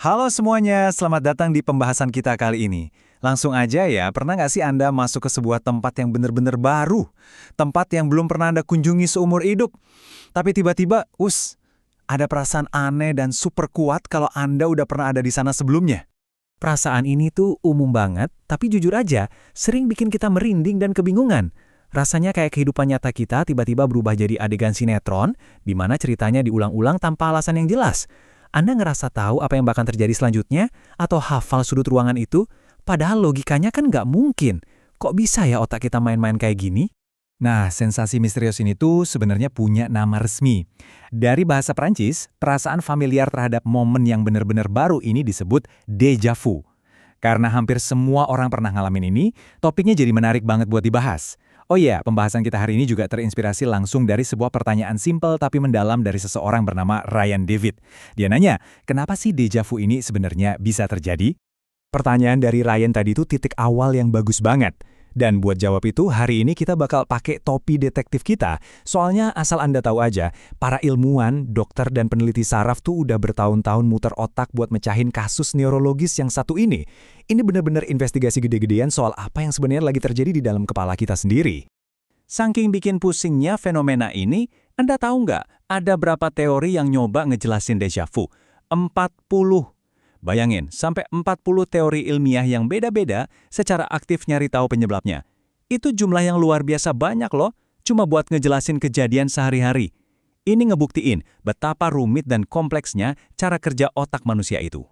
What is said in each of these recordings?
Halo semuanya, selamat datang di pembahasan kita kali ini. Langsung aja ya, pernah nggak sih Anda masuk ke sebuah tempat yang benar-benar baru? Tempat yang belum pernah Anda kunjungi seumur hidup. Tapi tiba-tiba, ada perasaan aneh dan super kuat kalau Anda udah pernah ada di sana sebelumnya. Perasaan ini tuh umum banget, tapi jujur aja, sering bikin kita merinding dan kebingungan. Rasanya kayak kehidupan nyata kita tiba-tiba berubah jadi adegan sinetron, di mana ceritanya diulang-ulang tanpa alasan yang jelas. Anda ngerasa tahu apa yang bakal terjadi selanjutnya, atau hafal sudut ruangan itu, padahal logikanya kan nggak mungkin. Kok bisa ya otak kita main-main kayak gini? Nah, sensasi misterius ini tuh sebenarnya punya nama resmi. Dari bahasa Prancis, perasaan familiar terhadap momen yang benar-benar baru ini disebut déjà vu. Karena hampir semua orang pernah ngalamin ini, topiknya jadi menarik banget buat dibahas. Oh iya, pembahasan kita hari ini juga terinspirasi langsung dari sebuah pertanyaan simpel tapi mendalam dari seseorang bernama Ryan David. Dia nanya, kenapa sih déjà vu ini sebenarnya bisa terjadi? Pertanyaan dari Ryan tadi itu titik awal yang bagus banget. Dan buat jawab itu, hari ini kita bakal pakai topi detektif kita. Soalnya asal Anda tahu aja, para ilmuwan, dokter, dan peneliti saraf tuh udah bertahun-tahun muter otak buat mecahin kasus neurologis yang satu ini. Ini bener-bener investigasi gede-gedean soal apa yang sebenarnya lagi terjadi di dalam kepala kita sendiri. Saking bikin pusingnya fenomena ini, Anda tahu nggak ada berapa teori yang nyoba ngejelasin déjà vu? 40. Bayangin, sampai 40 teori ilmiah yang beda-beda secara aktif nyari tahu penyebabnya. Itu jumlah yang luar biasa banyak loh, cuma buat ngejelasin kejadian sehari-hari. Ini ngebuktiin betapa rumit dan kompleksnya cara kerja otak manusia itu.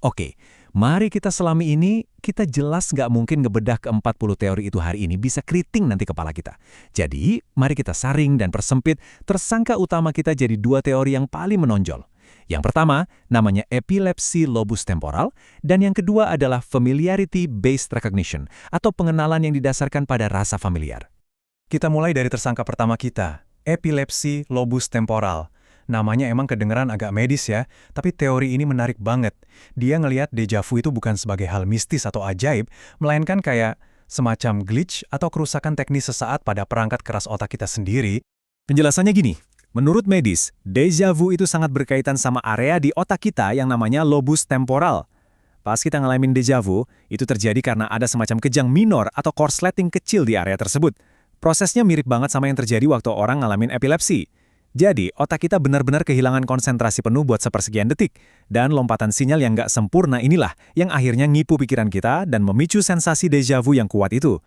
Oke, mari kita selami ini, kita jelas nggak mungkin ngebedah ke 40 teori itu hari ini bisa keriting nanti kepala kita. Jadi, mari kita saring dan persempit tersangka utama kita jadi dua teori yang paling menonjol. Yang pertama, namanya epilepsi lobus temporal, dan yang kedua adalah familiarity-based recognition, atau pengenalan yang didasarkan pada rasa familiar. Kita mulai dari tersangka pertama kita, epilepsi lobus temporal. Namanya emang kedengeran agak medis ya, tapi teori ini menarik banget. Dia ngelihat déjà vu itu bukan sebagai hal mistis atau ajaib, melainkan kayak semacam glitch atau kerusakan teknis sesaat pada perangkat keras otak kita sendiri. Penjelasannya gini. Menurut medis, déjà vu itu sangat berkaitan sama area di otak kita yang namanya lobus temporal. Pas kita ngalamin déjà vu, itu terjadi karena ada semacam kejang minor atau korsleting kecil di area tersebut. Prosesnya mirip banget sama yang terjadi waktu orang ngalamin epilepsi. Jadi, otak kita benar-benar kehilangan konsentrasi penuh buat sepersekian detik. Dan lompatan sinyal yang nggak sempurna inilah yang akhirnya ngipu pikiran kita dan memicu sensasi déjà vu yang kuat itu.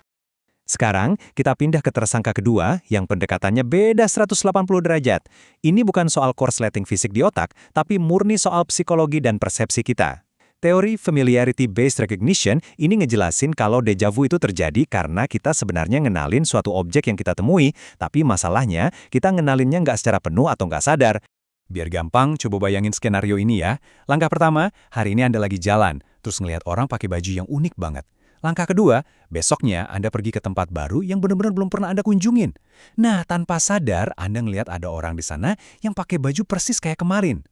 Sekarang, kita pindah ke tersangka kedua yang pendekatannya beda 180 derajat. Ini bukan soal korsleting fisik di otak, tapi murni soal psikologi dan persepsi kita. Teori familiarity-based recognition ini ngejelasin kalau déjà vu itu terjadi karena kita sebenarnya ngenalin suatu objek yang kita temui, tapi masalahnya kita ngenalinnya nggak secara penuh atau nggak sadar. Biar gampang, coba bayangin skenario ini ya. Langkah pertama, hari ini Anda lagi jalan, terus ngelihat orang pakai baju yang unik banget. Langkah kedua, besoknya Anda pergi ke tempat baru yang benar-benar belum pernah Anda kunjungin. Nah, tanpa sadar Anda ngelihat ada orang di sana yang pakai baju persis kayak kemarin.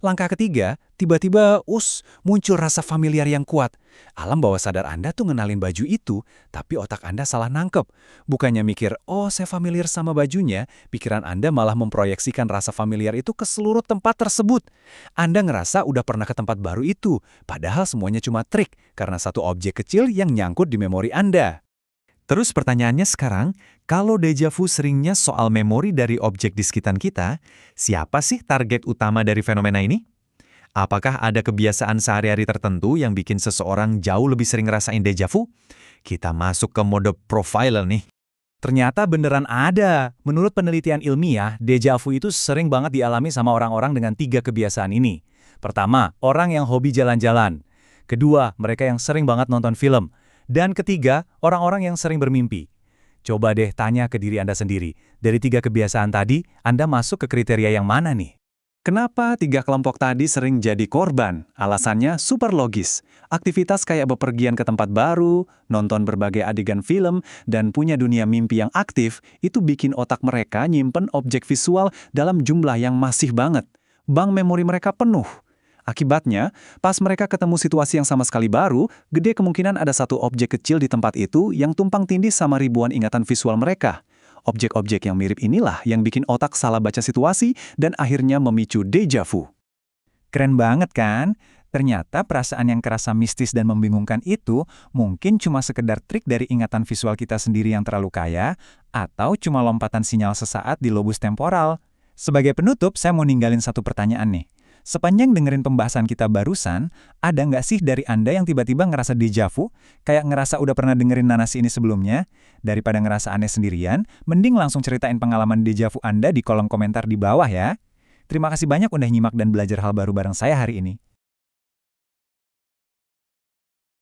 Langkah ketiga, tiba-tiba muncul rasa familiar yang kuat. Alam bawah sadar Anda tuh ngenalin baju itu, tapi otak Anda salah nangkep. Bukannya mikir, saya familiar sama bajunya, pikiran Anda malah memproyeksikan rasa familiar itu ke seluruh tempat tersebut. Anda ngerasa udah pernah ke tempat baru itu, padahal semuanya cuma trik karena satu objek kecil yang nyangkut di memori Anda. Terus pertanyaannya sekarang, kalau déjà vu seringnya soal memori dari objek di sekitar kita, siapa sih target utama dari fenomena ini? Apakah ada kebiasaan sehari-hari tertentu yang bikin seseorang jauh lebih sering ngerasain déjà vu? Kita masuk ke mode profiler nih. Ternyata beneran ada. Menurut penelitian ilmiah, déjà vu itu sering banget dialami sama orang-orang dengan 3 kebiasaan ini. Pertama, orang yang hobi jalan-jalan. Kedua, mereka yang sering banget nonton film. Dan ketiga, orang-orang yang sering bermimpi. Coba deh tanya ke diri Anda sendiri. Dari 3 kebiasaan tadi, Anda masuk ke kriteria yang mana nih? Kenapa 3 kelompok tadi sering jadi korban? Alasannya super logis. Aktivitas kayak bepergian ke tempat baru, nonton berbagai adegan film, dan punya dunia mimpi yang aktif, itu bikin otak mereka nyimpen objek visual dalam jumlah yang masif banget. Bank memori mereka penuh. Akibatnya, pas mereka ketemu situasi yang sama sekali baru, gede kemungkinan ada satu objek kecil di tempat itu yang tumpang tindih sama ribuan ingatan visual mereka. Objek-objek yang mirip inilah yang bikin otak salah baca situasi dan akhirnya memicu déjà vu. Keren banget kan? Ternyata perasaan yang kerasa mistis dan membingungkan itu mungkin cuma sekedar trik dari ingatan visual kita sendiri yang terlalu kaya, atau cuma lompatan sinyal sesaat di lobus temporal. Sebagai penutup, saya mau ninggalin satu pertanyaan nih. Sepanjang dengerin pembahasan kita barusan, ada nggak sih dari Anda yang tiba-tiba ngerasa déjà vu? Kayak ngerasa udah pernah dengerin narasi ini sebelumnya? Daripada ngerasa aneh sendirian, mending langsung ceritain pengalaman déjà vu Anda di kolom komentar di bawah ya. Terima kasih banyak udah nyimak dan belajar hal baru bareng saya hari ini.